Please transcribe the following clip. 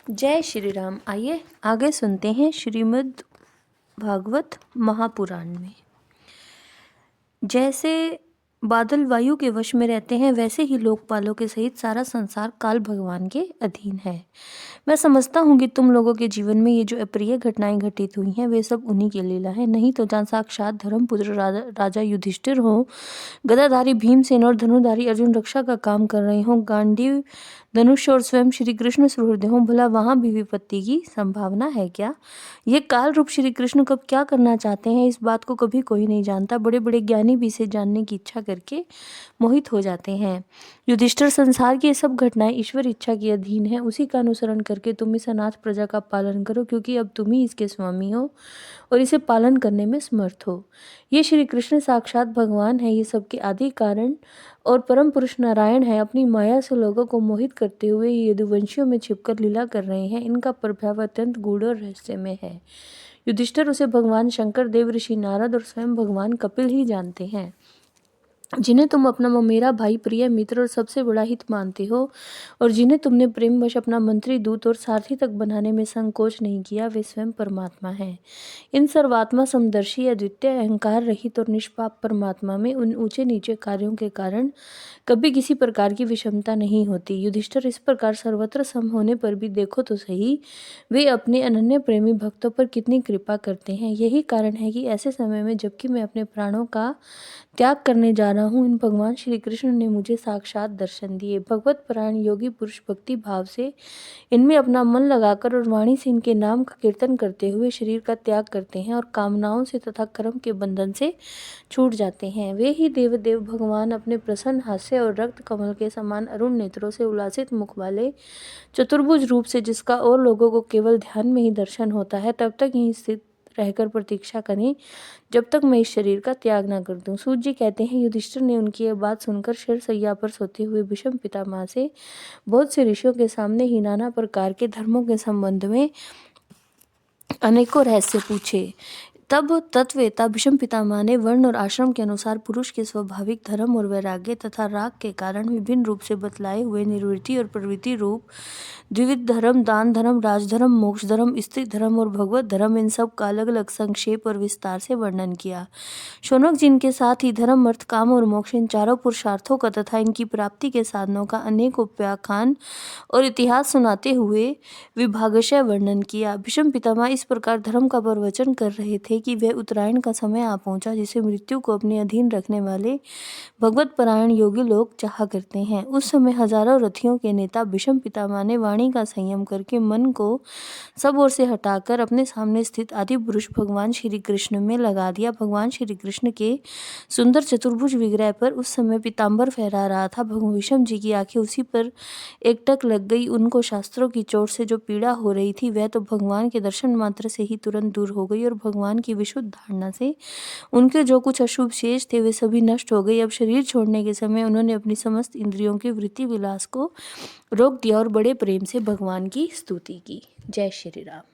जय श्री राम। आइए आगे सुनते हैं श्रीमद् भागवत महापुराण में। जैसे बादल वायु के वश में रहते हैं, वैसे ही लोकपालों के सहित सारा संसार काल भगवान के अधीन है। मैं समझता हूँ कि तुम लोगों के जीवन में ये जो अप्रिय घटनाएं घटित हुई हैं, वे सब उन्हीं की लीला है। नहीं तो जहाँ साक्षात धर्मपुत्र राजा युधिष्ठिर हो, गदाधारी भीमसेन और धनुधारी अर्जुन रक्षा का काम कर रहे हों, गांडीव धनुष और स्वयं श्री कृष्ण सुहृद हों, भला वहां भी विपत्ति की संभावना है क्या? ये काल रूप श्री कृष्ण कब क्या करना चाहते हैं, इस बात को कभी कोई नहीं जानता। बड़े बड़े ज्ञानी भी इसे जानने की इच्छा करके मोहित हो जाते हैं। युधिष्ठिर, संसार की ये सब घटनाएं ईश्वर इच्छा के अधीन है। उसी का अनुसरण करके तुम इस अनाथ प्रजा का पालन करो, क्योंकि अब तुम ही इसके स्वामी हो और इसे पालन करने में समर्थ हो। ये श्री कृष्ण साक्षात भगवान है, ये सबके आदि कारण और परम पुरुष नारायण है। अपनी माया से लोगों को मोहित करते हुए ये यदुवंशियों में छिपकर लीला कर रहे हैं। इनका प्रभाव अत्यंत गूढ़ और रहस्यमय है। युधिष्ठिर, उसे भगवान शंकर, देव ऋषि नारद और स्वयं भगवान कपिल ही जानते हैं, जिन्हें तुम अपना मेरा भाई, प्रिय मित्र और सबसे बड़ा हित मानते हो, और जिन्हें तुमने प्रेमवश अपना मंत्री, दूत और सारथी तक बनाने में संकोच नहीं किया, वे स्वयं परमात्मा हैं। इन सर्वात्मा, समदर्शी, अद्वितीय, अहंकार रहित और निष्पाप परमात्मा में उन ऊंचे नीचे कार्यों के कारण कभी किसी प्रकार की विषमता नहीं होती। युधिष्ठिर, इस प्रकार सर्वत्र सम होने पर भी देखो तो सही, वे अपने अनन्य प्रेमी भक्तों पर कितनी कृपा करते हैं। यही कारण है कि ऐसे समय में, जबकि मैं अपने प्राणों का त्याग करने जा रहा हूँ, इन भगवान श्री कृष्ण ने मुझे साक्षात दर्शन दिए। भगवत परायण योगी पुरुष भक्ति भाव से इनमें अपना मन लगाकर और वाणी से इनके नाम का कीर्तन करते हुए शरीर का त्याग करते हैं और कामनाओं से तथा कर्म के बंधन से छूट जाते हैं। वे ही देवदेव भगवान अपने प्रसन्न हास्य और रक्त कमल के समान अरुण नेत्रों से उल्लासित मुख वाले चतुर्भुज रूप से, जिसका और लोगों को केवल ध्यान में ही दर्शन होता है, तब तक यहीं स्थित रहकर प्रतीक्षा करें जब तक मैं इस शरीर का त्याग न कर दूं। सूत जी कहते हैं, युधिष्ठिर ने उनकी यह बात सुनकर शरशैया पर सोते हुए भीष्म पितामह से बहुत से ऋषियों के सामने ही नाना प्रकार के धर्मों के संबंध में अनेकों रहस्य पूछे। तब तत्वेता भीष्म पितामह ने वर्ण और आश्रम के अनुसार पुरुष के स्वाभाविक धर्म और वैराग्य तथा राग के कारण विभिन्न रूप से बतलाए हुए निर्वृत्ति और प्रवृत्ति रूप द्विविध धर्म, दान धर्म, राजधर्म, मोक्ष धर्म, स्त्री धर्म और भगवत धर्म, इन सब का अलग अलग संक्षेप और विस्तार से वर्णन किया। शौनक जी इनके साथ ही धर्म, अर्थ, काम और मोक्ष, इन चारों पुरुषार्थों का तथा इनकी प्राप्ति के साधनों का अनेक उपाख्यान और इतिहास सुनाते हुए विभागशः वर्णन किया। भीष्म पितामह इस प्रकार धर्म का प्रवचन कर रहे थे कि वह उत्तरायण का समय आ पहुंचा, जिसे मृत्यु को अपने अधीन रखने वाले भगवत परायण योगी लोग चाहा करते हैं। उस समय हजारों रथियों के नेता भीष्म पितामह ने वाणी का संयम करके मन को सब ओर से हटाकर अपने सामने स्थित आदि पुरुष भगवान श्री कृष्ण में लगा दिया। भगवान श्री कृष्ण के सुंदर चतुर्भुज विग्रह पर उस समय पीताम्बर फहरा रहा था। भगवान भीष्म जी की आंखें उसी पर एकटक लग गई। उनको शास्त्रों की चोट से जो पीड़ा हो रही थी, वह तो भगवान के दर्शन मात्र से ही तुरंत दूर हो गई, और भगवान की विशुद्ध धारणा से उनके जो कुछ अशुभ शेष थे, वे सभी नष्ट हो गए। अब शरीर छोड़ने के समय उन्होंने अपनी समस्त इंद्रियों के वृत्ति विलास को रोक दिया और बड़े प्रेम से भगवान की स्तुति की। जय श्री राम।